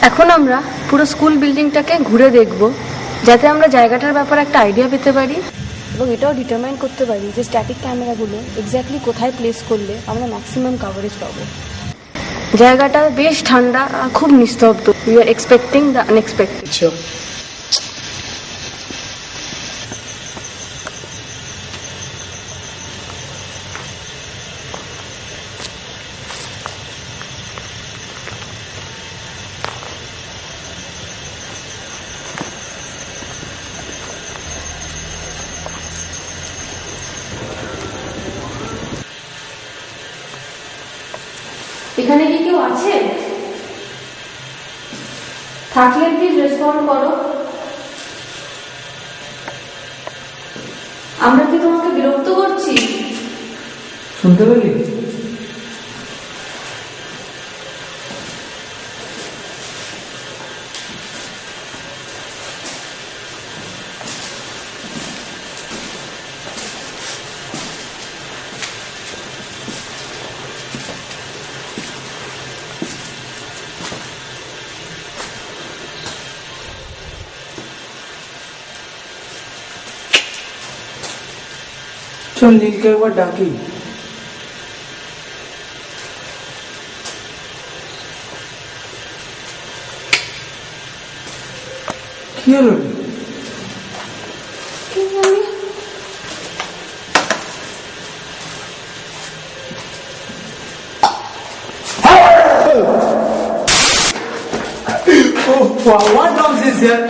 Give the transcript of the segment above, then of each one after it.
এখন আমরা পুরো স্কুল বিল্ডিংটাকে ঘুরে দেখব, যাতে আমরা জায়গাটার ব্যাপারে একটা আইডিয়া পেতে পারি এবং এটাও ডিটারমাইন করতে পারি যে স্ট্যাটিক ক্যামেরাগুলো এক্স্যাক্টলি কোথায় প্লেস করলে আমরা ম্যাক্সিমাম কাভারেজ পাবো। জায়গাটা বেশ ঠান্ডা আর খুব নিস্তব্ধ। We are expecting the unexpected. এখানে কি কেউ আছে? থাকলে প্লিজ রেসপন্ড করো। আমরা কি তোমাকে বিরক্ত করছি? শুনতে পেলি? চল নীলকে একবার ডাকি। কি হলো? What nonsense here?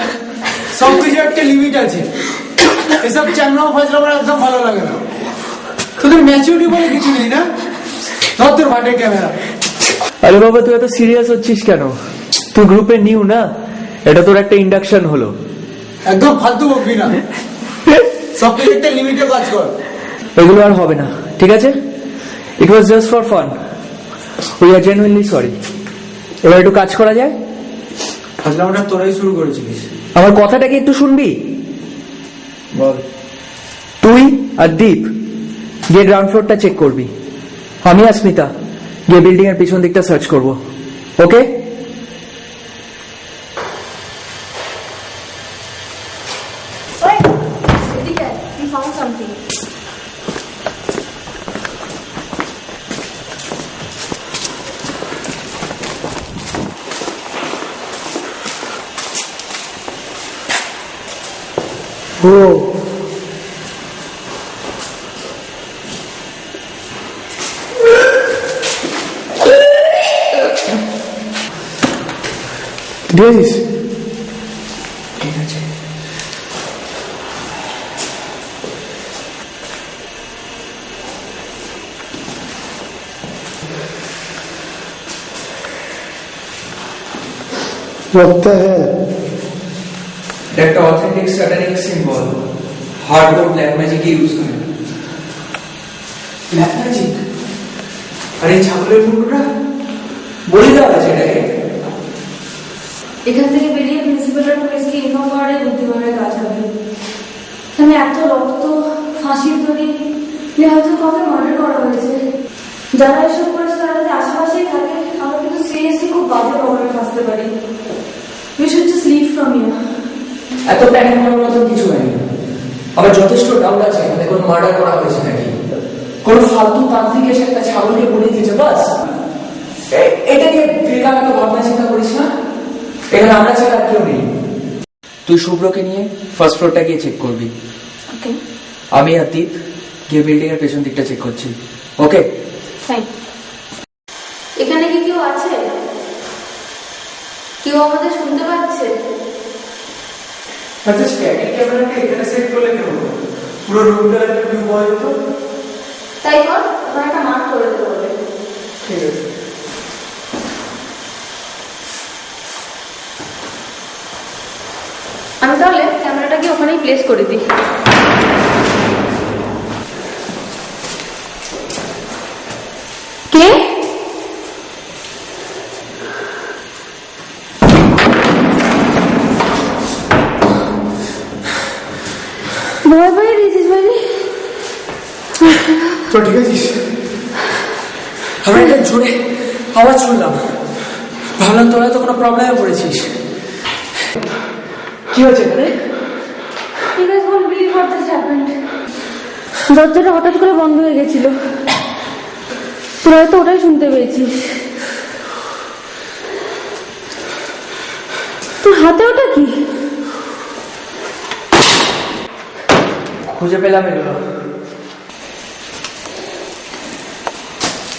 সব কিছু একটা লিমিট আছে। এসব চ্যাংড়া ফাজলা আমার একদম ভালো লাগে না। তোদের ম্যাচুরিটি বলে কিছু নেই না? ধর তোর ভাটের ক্যামেরা। আরে বাবা, তুই এত সিরিয়াস হচ্ছিস কেন? তুই গ্রুপে নিউ না, এটা তোর একটা ইন্ডাকশন হলো। একদম ফালতু বকবি না, সব কিছু একটা লিমিটে কাজ কর। এগুলো আর হবে না, ঠিক আছে? It was just for fun. We are genuinely sorry. এবার একটু কাজ করা যায়। ফাজলামটা তোরাই শুরু করেছিলিস। আমার কথাটা কি একটু শুনবি? বল। তুই আর দীপ গিয়ে গ্রাউন্ড ফ্লোরটা চেক করবি, আমি আর স্মিতা গিয়ে বিল্ডিং এর পিছন দিকটা সার্চ করবো। ওকে? Bro, দিয়েছিস? ঠিক আছে। लगता है একটা authentic satanic symbol, hardcore black magic use করে। Black magic? আরে ছাগলের মুন্ডটা বলে দেওয়া আছে এটাকে। এখান থেকে বেরিয়ে প্রিন্সিপালের পুলিশকে ইনফর্ম করার বুদ্ধিমানের কাজ হবে। এখানে এত রক্ত, ফাঁসির দড়ি, হয়তো কাউকে মার্ডার করা হয়েছে। যারা এসব করেছে তারা যদি আশেপাশেই থাকে, আমরা কিন্তু সিরিয়াসলি খুব বাজে প্রবলেমে ফাঁসতে পারি। We should just leave from here. এত প্যানিক করার মতো কিছু হয়নি। আমার যথেষ্ট ডাউট আছে এখানে কোনো মার্ডার করা হয়েছে নাকি। কোন ফালতু তান্ত্রিক এসে একটা ছাগলকে বলে দিয়েছে, বাস। এটা নিয়ে বিবেকানন্দ ভাবনা চিন্তা করিস না। এখানে আমরা ছাড়া আর কেউ নেই। তুই শুভ্রকে নিয়ে ফার্স্ট ফ্লোরটা গিয়ে চেক করবি। ওকে। আমি আর দীপ গিয়ে বিল্ডিং এর পেছন দিকটা চেক করছি। ওকে? ফাইন। এখানে কি কেউ আছে? কেউ আমাদের শুনতে পাচ্ছে? আচ্ছা, স্ট্যাটিক ক্যামেরাটা এখানে সেট করলে কেন? পুরো রুমটার একটা ভিউ পাওয়া যেত। তাই কর, ওখানে একটা মার্ক করে দিতে হবে। ঠিক আছে। আমি তাহলে ক্যামেরাটাকে ওখানেই প্লেস করে দিই। কে? ভয় পেয়ে দিয়েছিস ভাই? তো ঠিক আছিস? আমরা একটা জোরে আওয়াজ শুনলাম, ভাবলাম তোরা তো কোনো প্রবলেমে পড়েছিস। কি হয়েছে এখানে? You guys won't believe what just happened. দরজাটা হঠাৎ করে বন্ধ হয়ে গেছিল। তোরা হয়তো ওটাই শুনতে পেয়েছিস। তোর হাতে ওটা কি? খুঁজে পেলাম এগুলো।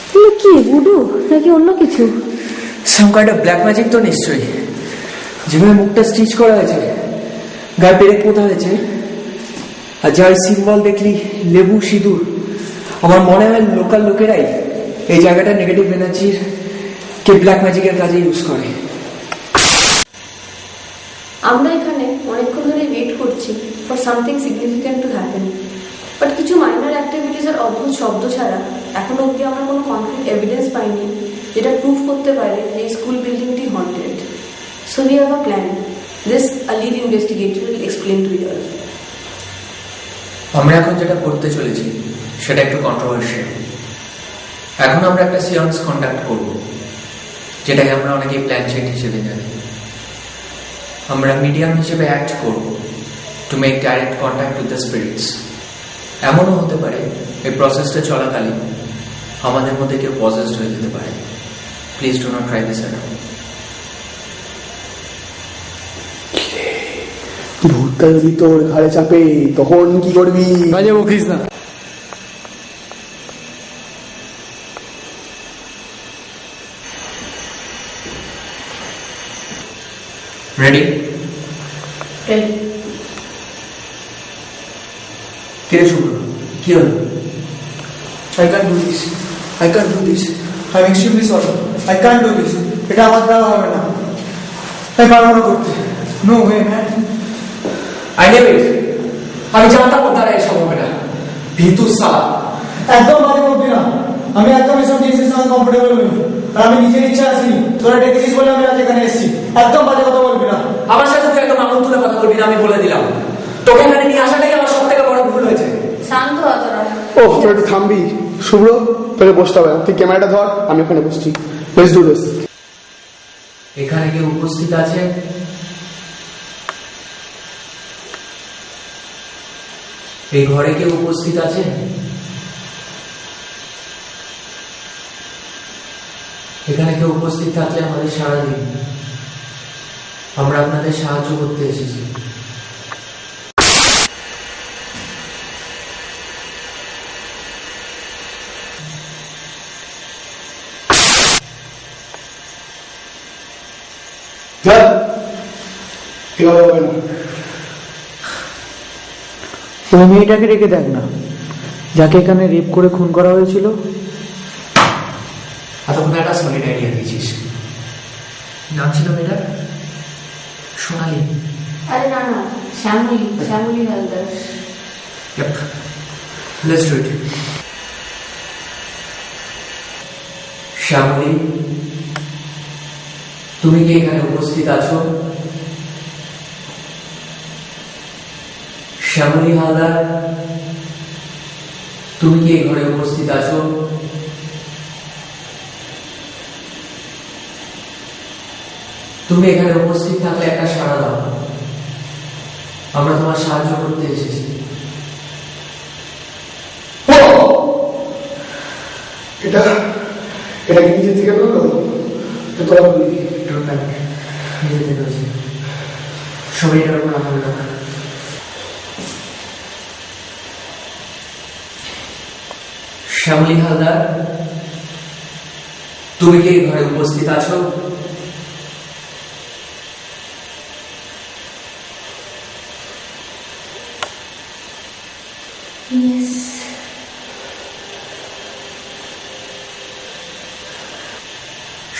এগুলো কি ভুডু নাকি অন্য কিছু? Some kind of black magic তো নিশ্চয়ই। যেভাবে মুখটা স্টিচ করা হয়েছে, গায়ে পেরেক পোতা হয়েছে, আর যার সিম্বল দেখলি লেবু সিঁদুর, আমার মনে হয় লোকাল লোকেরাই এই জায়গাটা নেগেটিভ এনার্জির কে ব্ল্যাক ম্যাজিকের কাজে ইউজ করে। আমরা এখানে অনেকক্ষণ ধরে ওয়েট করছি for something significant to happen, but কিছু মাইনর অ্যাক্টিভিটিস আর অদ্ভুত শব্দ ছাড়া এখনো অবধি আমরা কোনো কনক্রিট এভিডেন্স পাইনি যেটা প্রুফ করতে পারে যে এই স্কুল বিল্ডিংটি haunted. So we have a plan. This a lead investigator will explain to you all. আমরা এখন যেটা করতে চলেছি সেটা একটু কন্ট্রোভার্সিয়াল। এখন আমরা একটা সিয়ান্স কন্ডাক্ট করব, যেটাকে আমরা অনেকে প্ল্যানচেট হিসেবে জানি। আমরা মিডিয়াম হিসেবে অ্যাক্ট করব to make direct contact with the spirits. এমনও হতে পারে এই প্রসেসটা চলাকালীন আমাদের মধ্যে কেউ পজেসড হয়ে যেতে পারে। Please do not try this at home. ভূতটা যদি তোর ঘাড়ে চাপে তখন কি করবি? বাজে বকিস না। রেডি? কে শুরু? কি হলো? I can't do this. I can't do this. I'm extremely sorry. I can't do this. এটা আমার দ্বারা হবে না। আমি পারবো না করতে। No way, man. আই নেভ ইট। আমি জানতাম ওর দ্বারা এসব হবে না। ভীতু সালা। একদম বাজে বলবি না। আমি একদম এসব জিনিসের সঙ্গে কমফোর্টেবল নই। আর আমি নিজের ইচ্ছা আসিনি। তোরা ডেকেছিস বলে আমি আজ এখানে এসেছি। একদম বাজে কথা বলবি না। আমার সাথে তুই একদম আঙুল তুলে কথা বলবি না, আমি বলে দিলাম। তোকে এখানে নিয়ে আসাটাই আমার সব থেকে বড় ভুল হয়েছে। শান্ত হ তোরা। ও তোর একটু থামবি? শুভ্র, তোকে বসতে হবে না। তুই ক্যামেরাটা ধর, আমি ওখানে বসছি। Let's do this. এখানে কেউ উপস্থিত আছে? এই ঘরে কেউ উপস্থিত আছে? এখানে কেউ উপস্থিত থাকলে আমাদের সাড়া দিন। আমরা আপনাদের সাহায্য করতে এসেছি। ধর, এভাবে হবে না। ওই মেয়েটাকে রেখে দেখ না, যাকে এখানে রেপ করে খুন করা হয়েছিল। এতক্ষণ একটা সলিড আইডিয়া দিয়েছিস। নাম ছিল মেয়েটার? সোনালি। আরে না না, Shyamoli Haldar. Yep. Let's do it. Shyamoli, তুমি কি এখানে উপস্থিত আছো? শ্যামলী হালদার, তুমি কি এই ঘরে উপস্থিত আছো? তুমি এখানে উপস্থিত থাকলে একটা সাড়া দাও। আমরা তোমার সাহায্য করতে এসেছি। এটা এটা কি নিজে থেকে বললো? তোরা বলি নিজে থেকে হয়েছে। সবাই এটার উপর আমল না। শ্যামলী হালদার, তুমি কি এই ঘরে উপস্থিত আছো? Yes.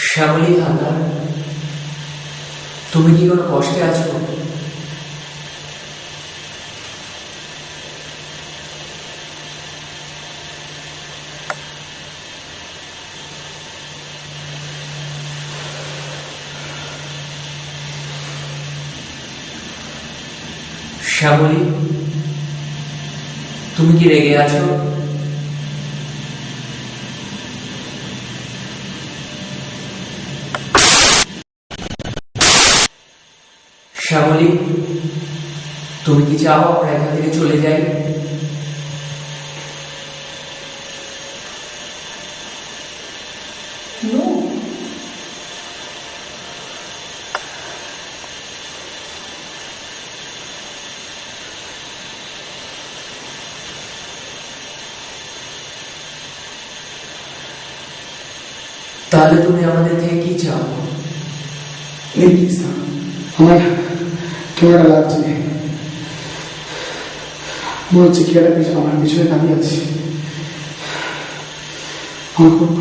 শ্যামলী হালদার, তুমি কি কোনো কষ্টে আছো? শ্যামলী, তুমি কি রেগে আছো? শ্যামলী, তুমি কি চাও আমরা এখান থেকে চলে যাই? নো, তাহলে তুমি আমাদের থেকে কি চাও? প্লিজ আমার ক্যামেরা লাগছে, মনে হচ্ছে কি একটা আমার পিছনে দাঁড়িয়ে আছে, আমার খুব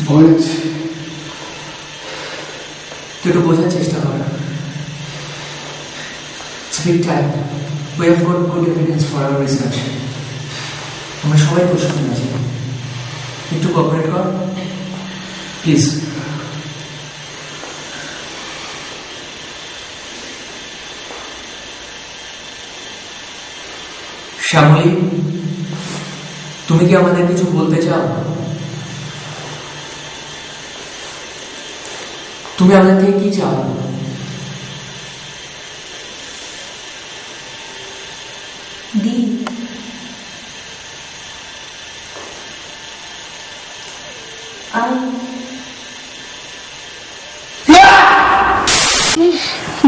ভয় লাগছে। তুই একটু বোঝার চেষ্টা কর। It's big time. We have got good evidence for our research. আমরা সবাই প্রস্তুত আছি, একটু কোঅপারেট কর প্লিজ। শ্যামলী, তুমি কি আমাদের কিছু বলতে চাও? তুমি আমাদের থেকে কি চাও? দীপ,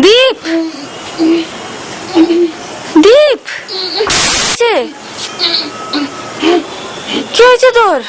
দীপ, দীপ, কি হয়েছে তোর?